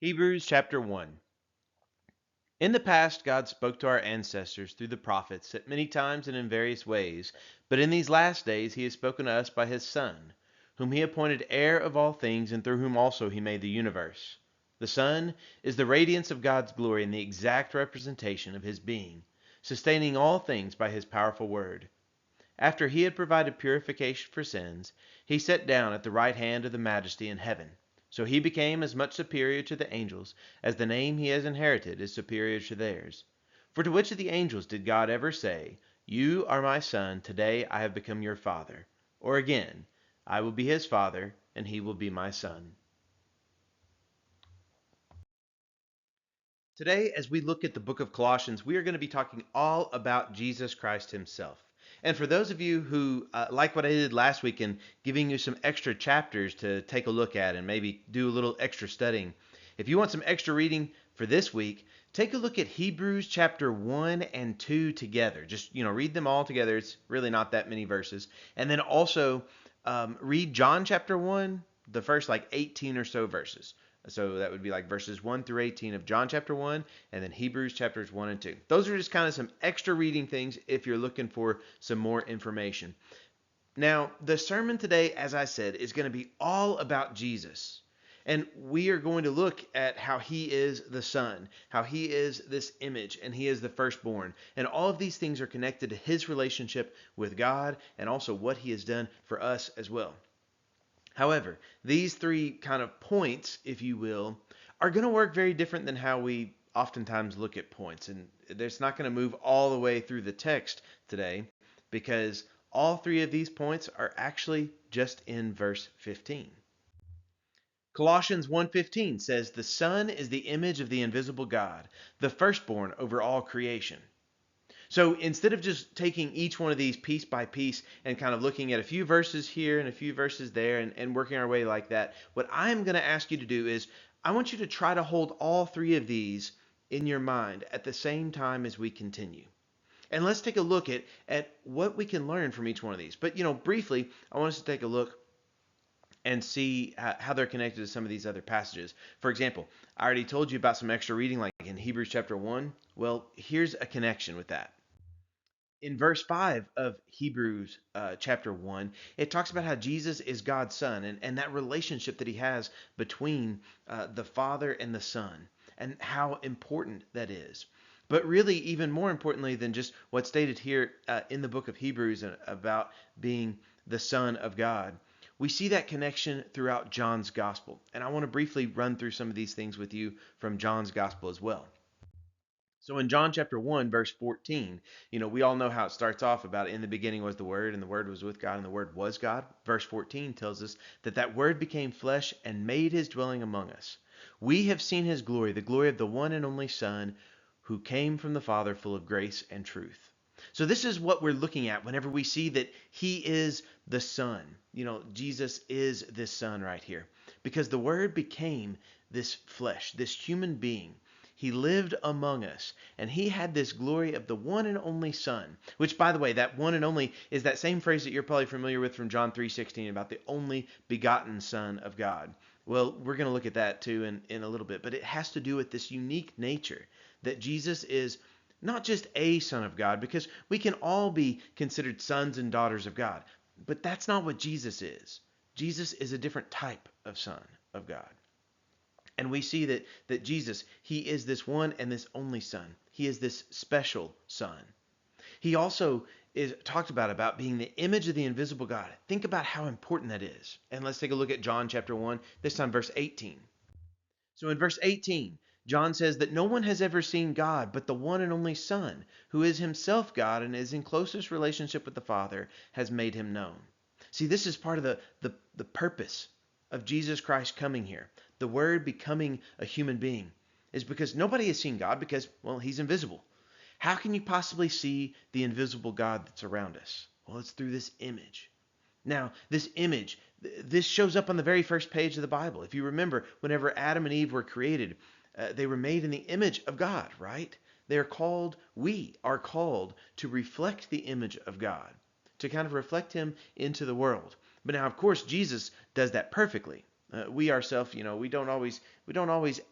Hebrews chapter 1. In the past, God spoke to our ancestors through the prophets at many times and in various ways, but in these last days he has spoken to us by his Son, whom he appointed heir of all things and through whom also he made the universe. The Son is the radiance of God's glory and the exact representation of his being, sustaining all things by his powerful word. After he had provided purification for sins, he sat down at the right hand of the Majesty in heaven. So he became as much superior to the angels as the name he has inherited is superior to theirs. For to which of the angels did God ever say, "You are my son, today I have become your father"? Or again, "I will be his father, and he will be my son"? Today, as we look at the book of Colossians, we are going to be talking all about Jesus Christ himself. And for those of you who like what I did last week and giving you some extra chapters to take a look at and maybe do a little extra studying, if you want some extra reading for this week, take a look at Hebrews chapter 1 and 2 together. Just, read them all together. It's really not that many verses. And then also read John chapter 1, the first like 18 or so verses. So that would be like verses 1 through 18 of John chapter 1, and then Hebrews chapters 1 and 2. Those are just kind of some extra reading things if you're looking for some more information. Now, the sermon today, as I said, is going to be all about Jesus. And we are going to look at how he is the Son, how he is this image, and he is the firstborn. And all of these things are connected to his relationship with God and also what he has done for us as well. However, these three kind of points, if you will, are going to work very different than how we oftentimes look at points. And it's not going to move all the way through the text today because all three of these points are actually just in verse 15. Colossians 1:15 says, "The Son is the image of the invisible God, the firstborn over all creation." So instead of just taking each one of these piece by piece and kind of looking at a few verses here and a few verses there and working our way like that, what I'm going to ask you to do is I want you to try to hold all three of these in your mind at the same time as we continue. And let's take a look at what we can learn from each one of these. But, briefly, I want us to take a look and see how they're connected to some of these other passages. For example, I already told you about some extra reading like in Hebrews chapter 1. Well, here's a connection with that. In verse 5 of Hebrews chapter 1, it talks about how Jesus is God's Son and that relationship that he has between the Father and the Son and how important that is. But really, even more importantly than just what's stated here in the book of Hebrews about being the Son of God, we see that connection throughout John's Gospel. And I want to briefly run through some of these things with you from John's Gospel as well. So in John chapter 1, verse 14, we all know how it starts off about in the beginning was the Word, and the Word was with God, and the Word was God. Verse 14 tells us that Word became flesh and made his dwelling among us. We have seen his glory, the glory of the one and only Son, who came from the Father, full of grace and truth. So this is what we're looking at whenever we see that he is the Son. Jesus is this Son right here. Because the Word became this flesh, this human being. He lived among us, and he had this glory of the one and only Son, which, by the way, that one and only is that same phrase that you're probably familiar with from John 3:16 about the only begotten Son of God. Well, we're going to look at that too in a little bit, but it has to do with this unique nature that Jesus is not just a Son of God, because we can all be considered sons and daughters of God, but that's not what Jesus is. Jesus is a different type of Son of God. And we see that Jesus, he is this one and this only Son. He is this special Son. He also is talked about being the image of the invisible God. Think about how important that is. And let's take a look at John chapter 1, this time verse 18. So in verse 18, John says that no one has ever seen God but the one and only Son, who is himself God and is in closest relationship with the Father, has made him known. See, this is part of the purpose of Jesus Christ coming here. The Word becoming a human being is because nobody has seen God because, well, he's invisible. How can you possibly see the invisible God that's around us? Well, it's through this image. Now, this image, this shows up on the very first page of the Bible. If you remember, whenever Adam and Eve were created, they were made in the image of God, right? We are called to reflect the image of God, to kind of reflect him into the world. But now, of course, Jesus does that perfectly. We ourselves, we don't always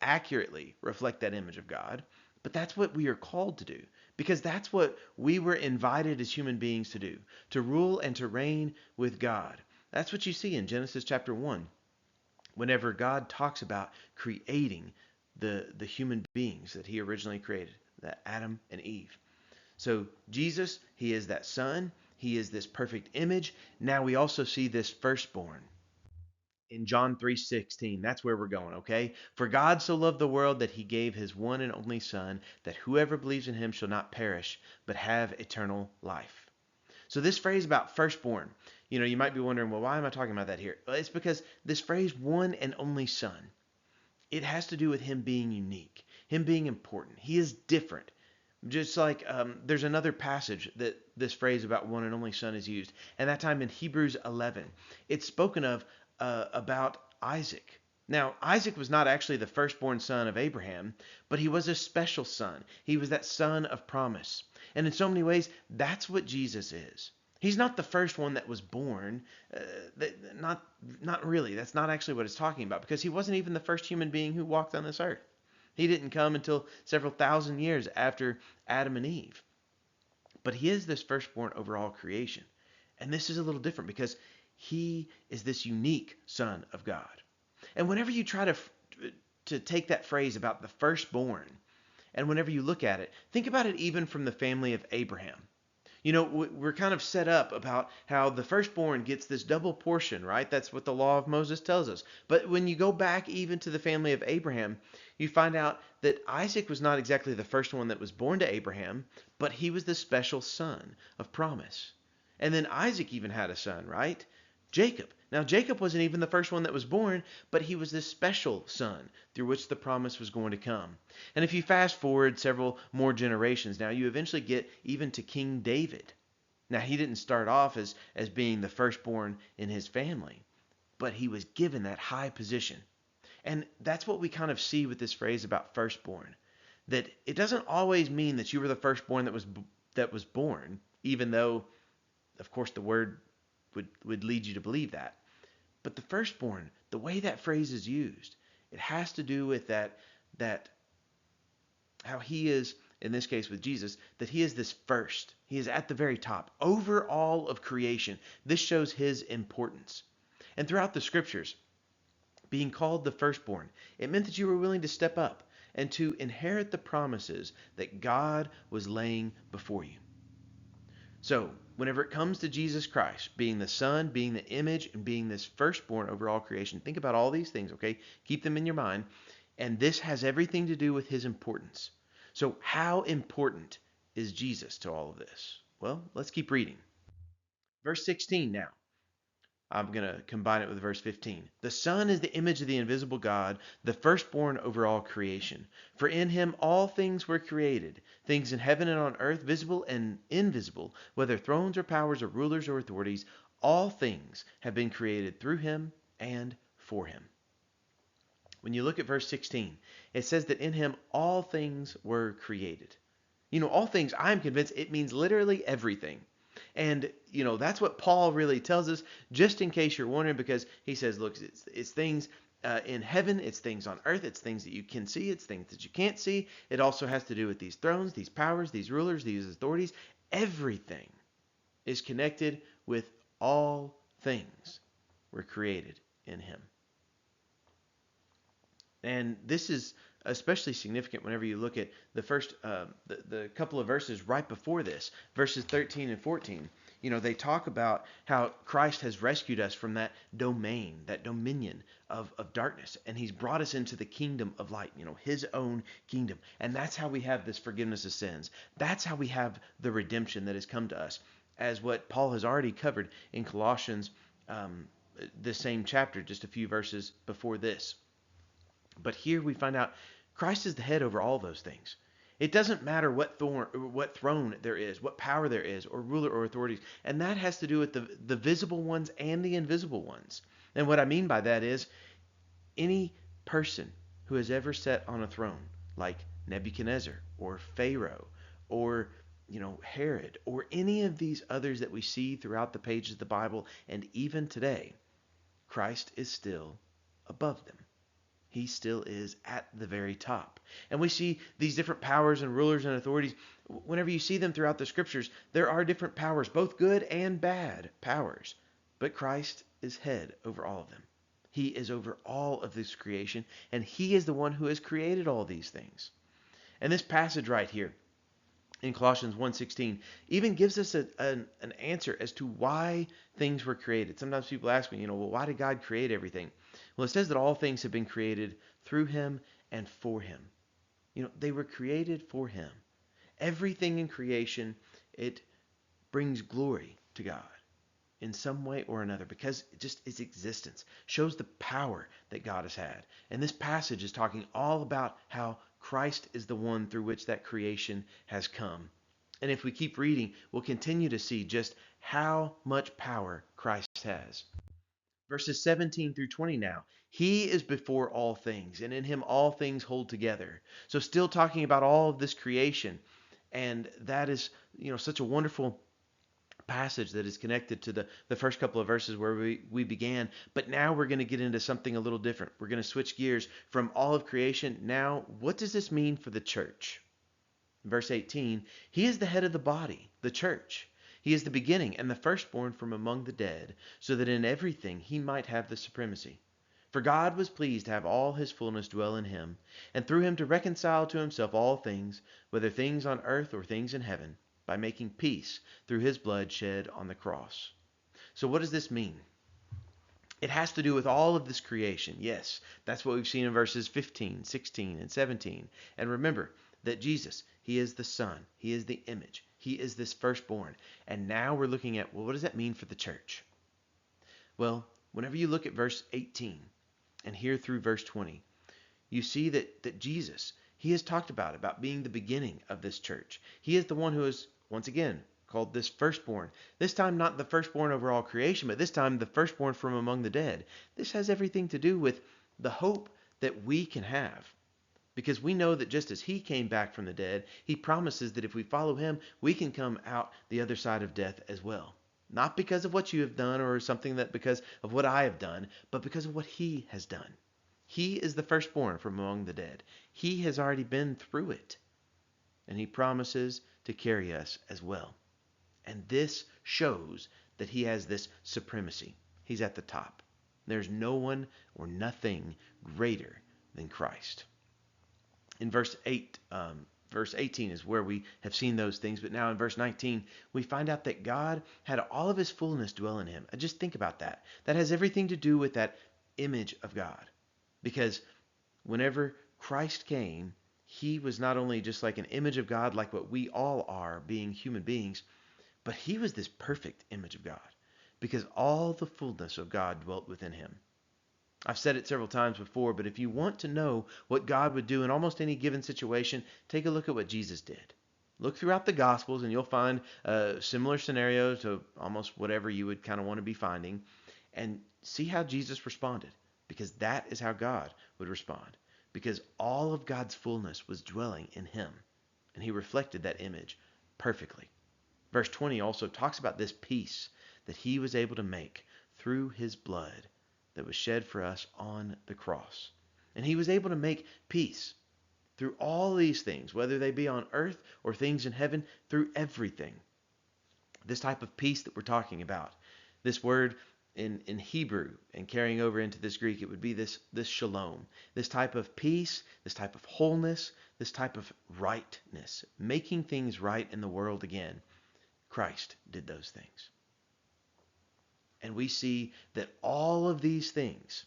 accurately reflect that image of God, but that's what we are called to do because that's what we were invited as human beings to do, to rule and to reign with God. That's what you see in Genesis chapter 1 whenever God talks about creating the human beings that he originally created, that Adam and Eve. So Jesus, he is that son, he is this perfect image. Now we also see this firstborn in John 3:16. That's where we're going, okay? For God so loved the world that he gave his one and only son, that whoever believes in him shall not perish, but have eternal life. So this phrase about firstborn, you might be wondering, well, why am I talking about that here? Well, it's because this phrase one and only son, it has to do with him being unique, him being important. He is different. Just like there's another passage that this phrase about one and only son is used, and that time in Hebrews 11, it's spoken of about Isaac. Now, Isaac was not actually the firstborn son of Abraham, but he was a special son. He was that son of promise. And in so many ways, that's what Jesus is. He's not the first one that was born. Uh, not really. That's not actually what it's talking about because he wasn't even the first human being who walked on this earth. He didn't come until several thousand years after Adam and Eve. But he is this firstborn over all creation. And this is a little different because he is this unique son of God. And whenever you try to take that phrase about the firstborn, and whenever you look at it, think about it even from the family of Abraham. We're kind of set up about how the firstborn gets this double portion, right? That's what the law of Moses tells us. But when you go back even to the family of Abraham, you find out that Isaac was not exactly the first one that was born to Abraham, but he was the special son of promise. And then Isaac even had a son, right? Jacob. Now, Jacob wasn't even the first one that was born, but he was this special son through which the promise was going to come. And if you fast forward several more generations, now you eventually get even to King David. Now, he didn't start off as being the firstborn in his family, but he was given that high position. And that's what we kind of see with this phrase about firstborn, that it doesn't always mean that you were the firstborn that was born, even though, of course, the word would lead you to believe that. But the firstborn, the way that phrase is used, it has to do with that how he is, in this case with Jesus, that he is this first. He is at the very top, over all of creation. This shows his importance. And throughout the scriptures, being called the firstborn, it meant that you were willing to step up and to inherit the promises that God was laying before you. So, whenever it comes to Jesus Christ, being the Son, being the image, and being this firstborn over all creation, think about all these things, okay? Keep them in your mind. And this has everything to do with his importance. So, how important is Jesus to all of this? Well, let's keep reading. Verse 16 now. I'm going to combine it with verse 15. The Son is the image of the invisible God, the firstborn over all creation. For in him all things were created, things in heaven and on earth, visible and invisible, whether thrones or powers or rulers or authorities, all things have been created through him and for him. When you look at verse 16, it says that in him all things were created. All things, I'm convinced it means literally everything. And, that's what Paul really tells us, just in case you're wondering, because he says, look, it's things in heaven, it's things on earth, it's things that you can see, it's things that you can't see. It also has to do with these thrones, these powers, these rulers, these authorities. Everything is connected with all things were created in him. And this is especially significant whenever you look at the first, the couple of verses right before this, verses 13 and 14. They talk about how Christ has rescued us from that domain, that dominion of darkness, and he's brought us into the kingdom of light, his own kingdom. And that's how we have this forgiveness of sins. That's how we have the redemption that has come to us, as what Paul has already covered in Colossians, the same chapter, just a few verses before this. But here we find out Christ is the head over all those things. It doesn't matter what throne there is, what power there is, or ruler or authorities. And that has to do with the visible ones and the invisible ones. And what I mean by that is any person who has ever sat on a throne, like Nebuchadnezzar or Pharaoh or Herod or any of these others that we see throughout the pages of the Bible and even today, Christ is still above them. He still is at the very top. And we see these different powers and rulers and authorities. Whenever you see them throughout the scriptures, there are different powers, both good and bad powers. But Christ is head over all of them. He is over all of this creation, and he is the one who has created all these things. And this passage right here in Colossians 1:16 even gives us an answer as to why things were created. Sometimes people ask me, well, why did God create everything? Well, it says that all things have been created through him and for him. They were created for him. Everything in creation, it brings glory to God in some way or another because just its existence shows the power that God has had. And this passage is talking all about how Christ is the one through which that creation has come. And if we keep reading, we'll continue to see just how much power Christ has. Verses 17 through 20 now. He is before all things, and in him all things hold together. So still talking about all of this creation. And that is, such a wonderful passage that is connected to the first couple of verses where we began. But now we're going to get into something a little different. We're going to switch gears from all of creation. Now, what does this mean for the church? Verse 18, he is the head of the body, the church. He is the beginning and the firstborn from among the dead, so that in everything he might have the supremacy. For God was pleased to have all his fullness dwell in him, and through him to reconcile to himself all things, whether things on earth or things in heaven, by making peace through his blood shed on the cross. So what does this mean? It has to do with all of this creation. Yes, that's what we've seen in verses 15, 16, and 17. And remember that Jesus, he is the Son. He is the image. He is this firstborn. And now we're looking at, well, what does that mean for the church? Well, whenever you look at verse 18 and here through verse 20, you see that Jesus, he has talked about being the beginning of this church. He is the one who is, once again, called this firstborn. This time not the firstborn over all creation, but this time the firstborn from among the dead. This has everything to do with the hope that we can have. Because we know that just as he came back from the dead, he promises that if we follow him, we can come out the other side of death as well. Not because of what you have done or something that because of what I have done, but because of what he has done. He is the firstborn from among the dead. He has already been through it. And he promises to carry us as well. And this shows that he has this supremacy. He's at the top. There's no one or nothing greater than Christ. In verse 18 is where we have seen those things. But now in verse 19, we find out that God had all of his fullness dwell in him. And just think about that. That has everything to do with that image of God. Because whenever Christ came, he was not only just like an image of God, like what we all are being human beings, but he was this perfect image of God because all the fullness of God dwelt within him. I've said it several times before, but if you want to know what God would do in almost any given situation, take a look at what Jesus did. Look throughout the Gospels and you'll find similar scenarios to almost whatever you would kind of want to be finding, and see how Jesus responded, because that is how God would respond, because all of God's fullness was dwelling in him, and he reflected that image perfectly. Verse 20 also talks about this peace that he was able to make through his blood that was shed for us on the cross. And he was able to make peace through all these things, whether they be on earth or things in heaven, through everything. This type of peace that we're talking about, this word in Hebrew and carrying over into this Greek, it would be this shalom. This type of peace, this type of wholeness, this type of rightness, making things right in the world again. Christ did those things. And we see that all of these things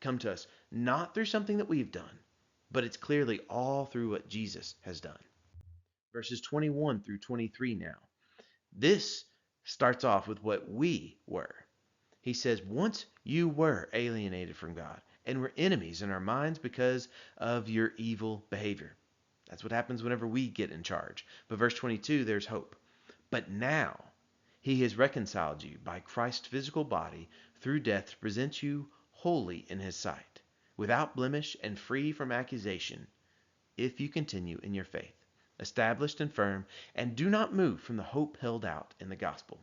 come to us not through something that we've done, but it's clearly all through what Jesus has done. Verses 21 through 23 now. This starts off with what we were. He says, once you were alienated from God and were enemies in our minds because of your evil behavior. That's what happens whenever we get in charge. But verse 22, there's hope. But now he has reconciled you by Christ's physical body through death to present you holy in his sight, without blemish and free from accusation, if you continue in your faith, established and firm, and do not move from the hope held out in the gospel.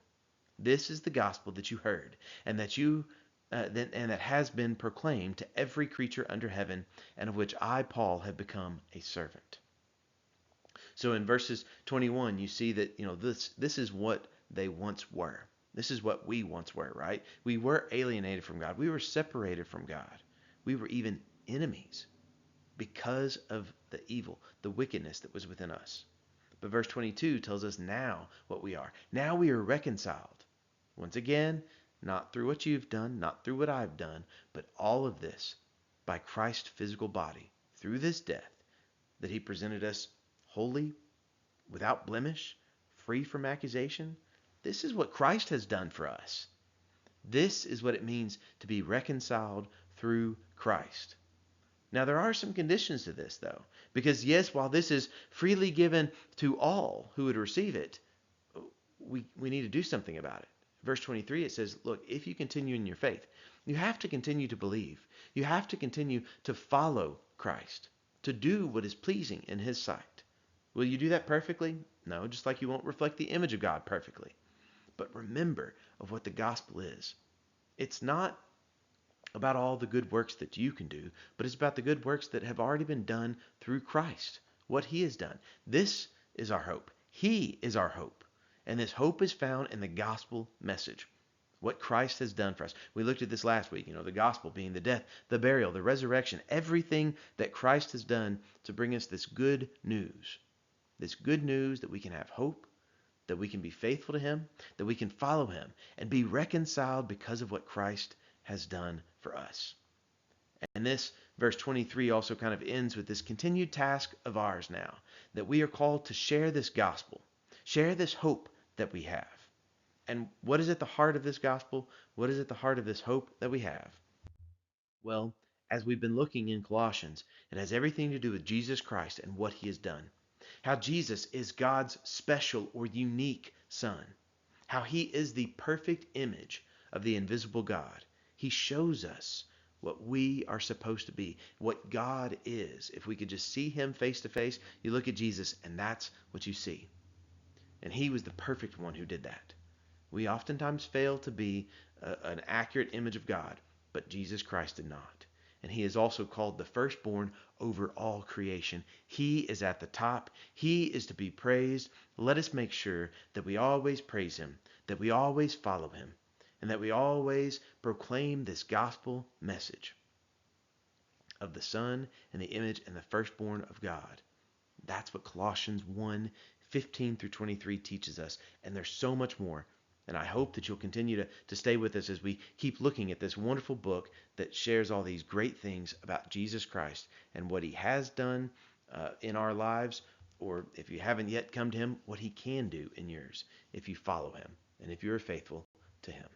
This is the gospel that you heard, and that you and that has been proclaimed to every creature under heaven, and of which I, Paul, have become a servant. So in verses 21, you see that this is what they once were. This is what we once were, right? We were alienated from God. We were separated from God. We were even enemies because of the evil, the wickedness that was within us. But verse 22 tells us now what we are. Now we are reconciled. Once again, not through what you've done, not through what I've done, but all of this by Christ's physical body, through this death, that he presented us holy, without blemish, free from accusation. This is what Christ has done for us. This is what it means to be reconciled through Christ. Now, there are some conditions to this, though, because yes, while this is freely given to all who would receive it, we need to do something about it. Verse 23, it says, look, if you continue in your faith, you have to continue to believe. You have to continue to follow Christ, to do what is pleasing in his sight. Will you do that perfectly? No, just like you won't reflect the image of God perfectly. But remember of what the gospel is. It's not about all the good works that you can do, but it's about the good works that have already been done through Christ, what he has done. This is our hope. He is our hope. And this hope is found in the gospel message, what Christ has done for us. We looked at this last week, the gospel being the death, the burial, the resurrection, everything that Christ has done to bring us this good news that we can have hope, that we can be faithful to him, that we can follow him and be reconciled because of what Christ has done for us. And this verse 23 also kind of ends with this continued task of ours now, that we are called to share this gospel, share this hope that we have. And what is at the heart of this gospel? What is at the heart of this hope that we have? Well, as we've been looking in Colossians, it has everything to do with Jesus Christ and what he has done. How Jesus is God's special or unique Son. How he is the perfect image of the invisible God. He shows us what we are supposed to be, what God is. If we could just see him face to face, you look at Jesus and that's what you see. And he was the perfect one who did that. We oftentimes fail to be an accurate image of God, but Jesus Christ did not. And he is also called the firstborn over all creation. He is at the top. He is to be praised. Let us make sure that we always praise him, that we always follow him, and that we always proclaim this gospel message of the Son and the image and the firstborn of God. That's what Colossians 1:15 through 23 teaches us. And there's so much more. And I hope that you'll continue to stay with us as we keep looking at this wonderful book that shares all these great things about Jesus Christ and what he has done in our lives, or if you haven't yet come to him, what he can do in yours if you follow him and if you're faithful to him.